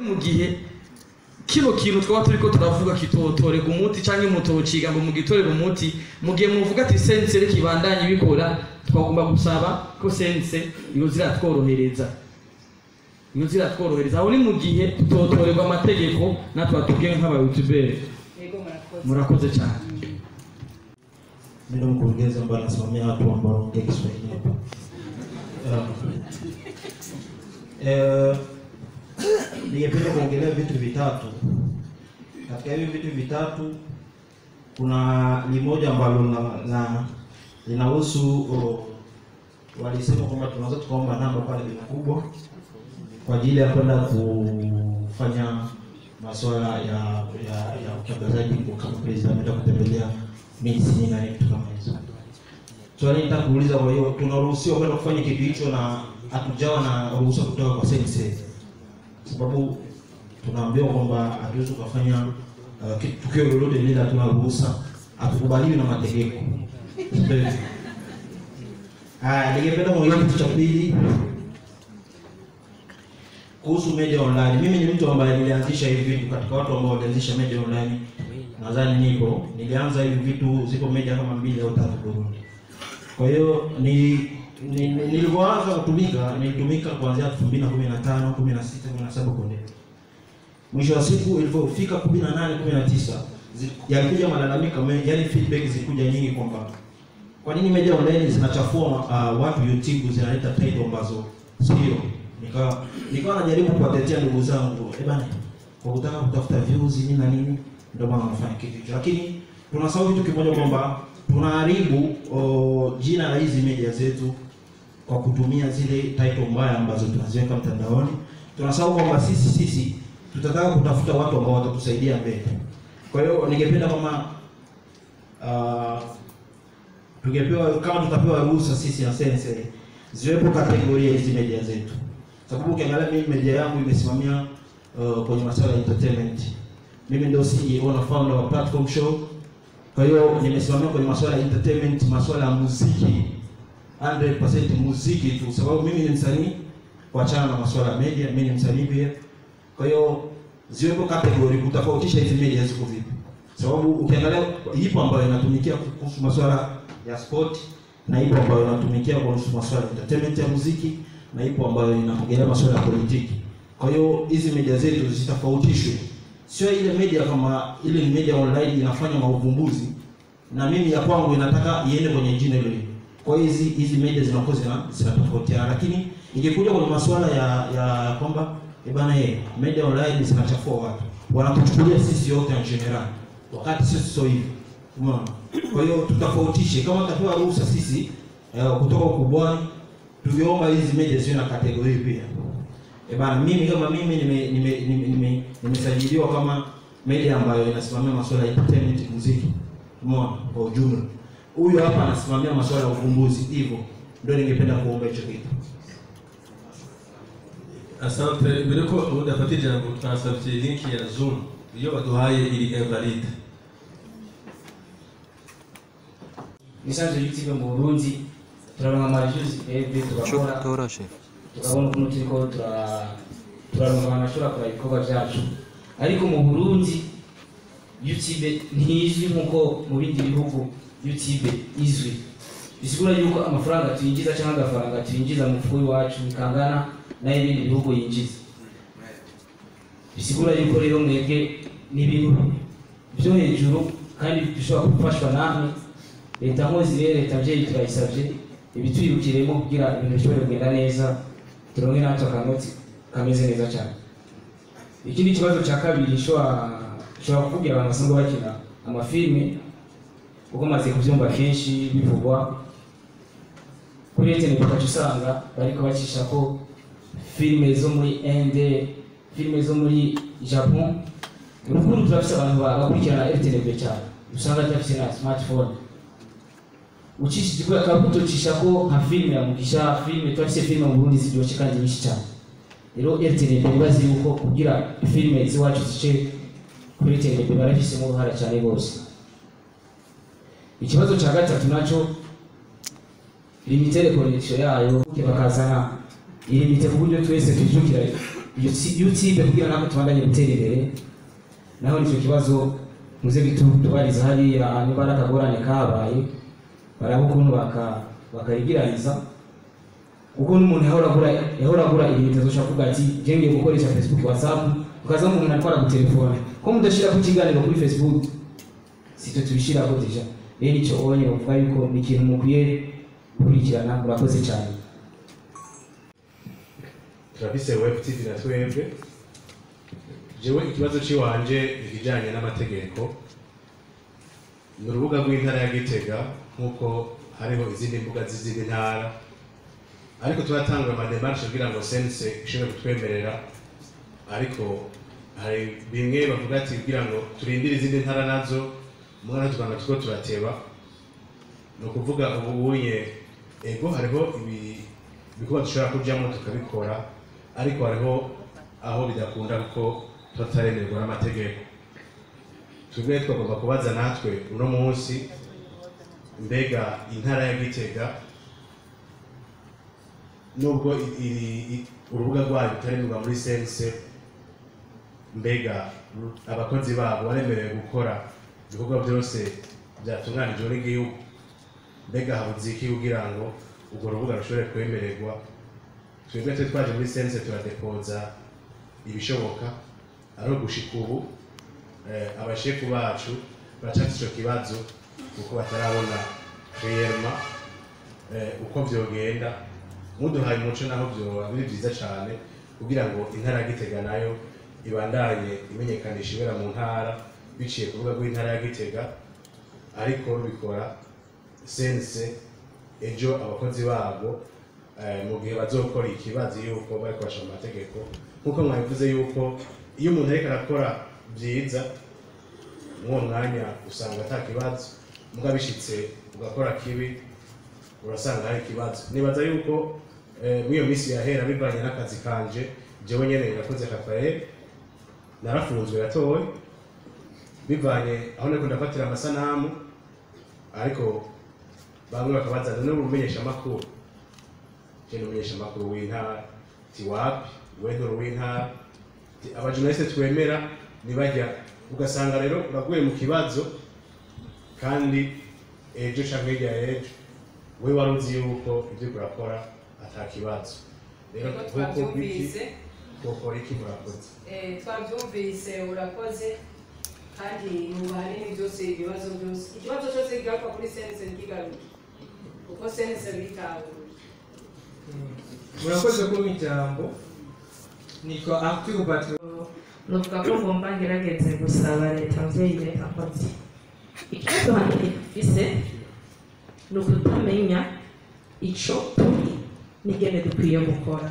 mu gihe kino kintu twaba turiko turavuga kitotorega umuti canke mutociga ngo mugitorera umuti mu gihe muvuga ati sense kibandanye bikora twagomba gusaba ko sense iyo ziratworohereza aho ni mu gihe tutotorerwa amategeko natwe atubwiye nk'aba YouTuber. Murakoze cyane. Mimi mkurugenzi ambaye anasimamia watu ambao wanaongea Kiswahili hapa. Ningependa kuongelea vitu vitatu. Katika hivi vitu vitatu kuna limoja ambalo linahusu walisema kwamba tunaweza tukaomba namba pale bila kubwa kwa ajili ya kwenda kufanya masuala ya utangazaji kama president kutembelea misi na vitu kama hizo. Swali nataka kuuliza, kwa hiyo tunaruhusiwa kwenda kufanya kitu hicho na hatujawa na ruhusa kutoka kwa sense? Sababu tunaambiwa kwamba hatuwezi kufanya tukio lolote bila tunaruhusa, hatukubaliwi na mategeko. Ningependa kuongea kitu cha pili kuhusu media online. Mimi ni mtu ambaye nilianzisha hivi vitu katika watu ambao walianzisha media online. Nadhani nilianza hivi vitu ziko media kama 2 au 3 Burundi. Kwa hiyo nilipoanza nilitumika kuanzia 2015, 16, 17 konde. Mwisho wa siku ilipofika 18, 19 yalikuja malalamiko, yani feedback zilikuja nyingi kwamba kwa nini media online zinachafua watu YouTube, zinaleta title ambazo sio. Nikawa najaribu kuwatetea ndugu zangu, bana, kwa kutaka kutafuta views nini na nini ndio maana nafanya kitu hicho. Lakini tunasahau kitu kimoja kwamba tunaharibu jina la hizi media zetu kwa kutumia zile title mbaya ambazo tunaziweka mtandaoni. Tunasahau kwamba sisi tutataka kutafuta watu ambao watatusaidia mbele. Kwa hiyo ningependa kama kama tutapewa ruhusa sisi na sense ziwepo kategoria hizi media zetu. Sababu ukiangalia mimi media yangu imesimamia kwenye masuala ya entertainment. Mimi ndio CEO na founder wa Platform Show. Kwa hiyo nimesimamia kwenye masuala ya entertainment, masuala ya muziki, 100% muziki tu, sababu mimi ni msanii, kuachana na masuala ya media, mimi ni msanii pia. Kwa hiyo ziwepo category kutofautisha hizi media ziko vipi. Sababu ukiangalia ipo ambayo inatumikia kuhusu masuala ya sport, na ipo ambayo inatumikia kuhusu masuala ya entertainment ya muziki, na ipo ambayo inaongelea masuala ya politiki. Kwa hiyo hizi media zetu zitofautishwe. Sio ile media kama ile media online inafanya mauvumbuzi na mimi ya kwangu inataka iende kwenye jina hilo. Kwa hiyo hizi media zinakuwa zinatofautiana, lakini ingekuja kwenye masuala ya kwamba bana media online zinachafua watu, wanatuchukulia sisi yote en general, wakati sisi sio hivi. Umeona? Kwa hiyo tutofautishe, kama tutapewa ruhusa sisi kutoka ukubwani, tungeomba hizi media ziwe na kategori pia. Bana, mimi kama mimi nimesajiliwa kama media ambayo inasimamia masuala ya entertainment, muziki, umeona, kwa ujumla. Huyu hapa anasimamia masuala ya uvumbuzi, hivyo ndio ningependa kuomba hicho kitu. Asante. Bireko udafatije ngo transfer link ya Zoom iyo baduhaye iri invalid. Misanzu YouTube mu Burundi turabona amajuzi tugakora tukabona ukuntu turiko turaronka amashuri akora ibikorwa byacu, ariko mu Burundi YouTube ntizwi nkuko mu bindi bihugu YouTube izwi. Bisigura yuko amafaranga tuyinjiza cyangwa agafaranga tuyinjiza mu mfuko iwacu bikangana na ibindi bihugu yinjiza. Bisigura yuko rero mwebwe n'ibintu byo hejuru kandi bishobora gufashwa namwe. Leta nkozi rero leta bye turayisabye ibitwirukiremo kugira ibintu bishobore kugenda neza, turonke natwe akanoti kameze neza cyane. Ikindi kibazo cya kabiri shobora kuvugira abantu basanzwe bakina amafilme uko maze kubyumva kenshi bivugwa kuri internet, ukacusanga bariko bacisha ko filme zo muri Inde, filme zo muri Japon. Urukuru turafise abantu bakurikirana internet cyane, usanga tafise na smartphone ucishi kwa kabuto cisha ko nka filme ya Mugisha, filme twafise filme mu Burundi ziryoshe kandi nyinshi cyane. Rero internet bibazi yuko kugira filme ziwacu zice kuri internet barafise mu ruhara cyane gose. Ikibazo cya gatatu naco limitere connection yayo bakazana ilimite ku buryo twese tujukira YouTube kugira nako tubandanye gutera imbere. Naho nicyo kibazo muze bitubariza hariya niba ari akagorane kabaye baraba ukuntu bakayigiraniza kuko n'umuntu yahora agura ibintu azoshaka kuvuga ati je ngiye gukoresha Facebook, WhatsApp, ukaza umuntu atwara ku telefone ko mudashira ku kiganiro kuri Facebook sito tubishira ko deja. Rero nicyo onye bavuga yuko ni ikintu mukwiye gukurikirana. Murakoze cyane. turafise web TV na twebwe. Jewe ikibazo ciwanje ikijanye n'amategeko mu rubuga rw'intara ya Gitega nkuko hariho izindi mbuga z'izindi ntara, ariko turatanga amademarche kugira ngo sense ishobore kutwemerera, ariko hari bimwe bavuga ati kugira ngo turindire izindi ntara nazo mwana tukanga tuko turateba. No kuvuga ubunye ego hariho bikuba dushobora kujyamo tukabikora, ariko hariho aho bidakunda kuko tutaremerwa n'amategeko. Twebwe twagomba kubaza natwe uno munsi mbega intara ya Gitega nubwo urubuga rwayo rutaremerwa muri sense, mbega abakozi babo baremerewe gukora ibikorwa byose byatunganijwe n'igihugu? Mbega habuze iki kugira ngo urwo rubuga rushobore kwemererwa? Twebwe twaje muri sense turadepoza ibishoboka, ari gushika ubu abashefu bacu baracafise ico kibazo kuko batarabona rema uko vyogenda. Muduhaye umuco naho vyoba biri vyiza cane kugira ngo intara ya Gitega nayo ibandanye imenyekanisha ibera mu ntara biciye ku rubuga rw'intara ya Gitega, ariko bikora sense ejo abakozi babo mu gihe bazokora ikibazo yuko bari kubasha mu mategeko. Nkuko mwabivuze yuko iyo umuntu ariko arakora byiza mw'uwo mwanya usanga ata kibazo, muga bishitse ugakora kibi urasanga hari ikibazo. Nibaza yuko mw'iyo misi yahera bivanye n'akazi kanje jewe nyene nakoze Rafael, narafunzwe gatoya bivanye aho nako ndafatira amasanamu, ariko bamwe bakabaza none umenyesha amakuru. Je numenyesha amakuru w'intara tiwapi wendo w'intara abajournaliste twemera nibajya, ugasanga rero uraguye mu kibazo kandi ejo canke hirya ejo we waruzi yuko ibyo kurakora atakibazo. Rero twabyumvise kokora iki murakoze? Twabyumvise urakoze, kandi nubahanini byose ibibazo byose ikibazo cyose kigaruka kuri sense nkigaruka kuko sense bitawe. Murakoze ko ijambo niko Arthur Batro nuvuga ko ngomba ngerageze gusaba leta mvyeyi leta mpozi. Ikibazo hanini dufise ni ukutamenya ico turi n'ingene dukwiye gukora.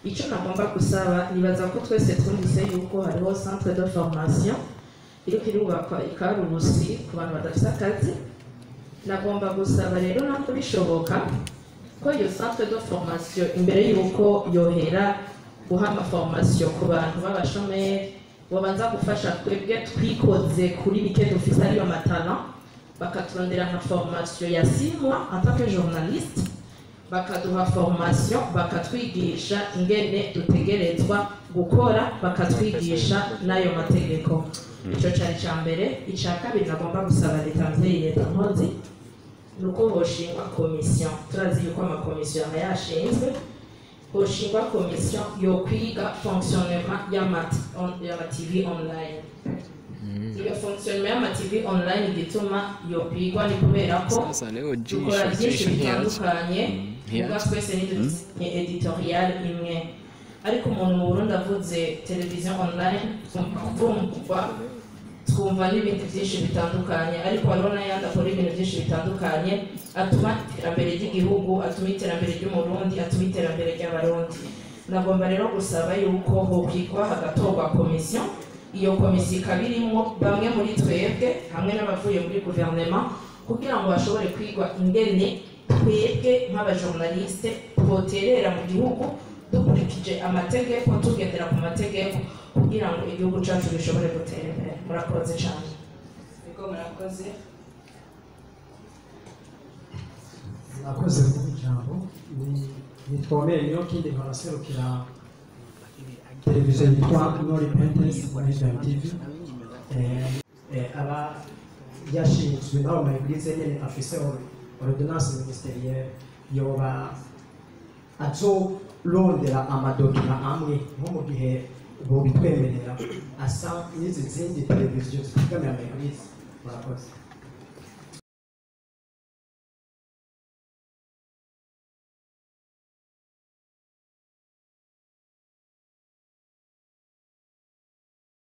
Ico nagomba gusaba, nibaza ko twese twumvise yuko hariho centre de formation iriko irubakwa i Karusi ku bantu badafise akazi. Nagomba gusaba rero nako bishoboka ko iyo centre de formation imbere yuko yohera guha amaformation ku bantu b'abashomeri babanza gufasha twebwe twikoze kuri bike dufise ariyo matana, bakaturondera nka formation ya 6 mois en tant que journaliste, bakaduha formation bakatwigisha ingene dutegerezwa gukora, bakatwigisha n'ayo mategeko. Ico cyari cya mbere. Icya kabiri nagomba gusaba leta mvyeyi leta mpozi nuko hoshingwa commission. Turazi yuko amakomisiyo yashinzwe, hoshingwa commission yo kwiga fonctionnement y'ama TV online. Iyo fonctionnement y'ama TV online gituma yo kwigwa ni kubera ko dukora byinshi bitandukanye, muga twese ni editorial imwe. Ariko umuntu mu Burundi avuze television online twumva n'ibintu byinshi bitandukanye, ariko hariho n'ayandi akora ibintu byinshi bitandukanye atuma iterambere ry'igihugu, atuma iterambere ry'umurundi, atuma iterambere ry'abarundi. Nagomba rero gusaba yuko hokwigwa hagatorwa komisiyo. Iyo komisiyo ikaba irimo bamwe muri twebwe hamwe n'abavuye muri guverinoma kugira ngo bashobore kwigwa ingene twebwe nk'abajournaliste twoterera mu gihugu dukurikije amategeko, tugendera ku mategeko kugira ngo igihugu cyacu gishobore gutera imbere. Murakoze cyane. Ego murakoze. murakoze ku ijambo. Nitwa Menyo kindi nkaraserukira televiziyo yitwa No Repentance Mainstream TV aba yashinzwe n'abo mayiglize nyene afise ordonnance ministerielle yoba azorondera amadokima amwe nko mu gihe bo bitwemerera asa n'izi zindi televiziyo zitegamiye amayiglize murakoze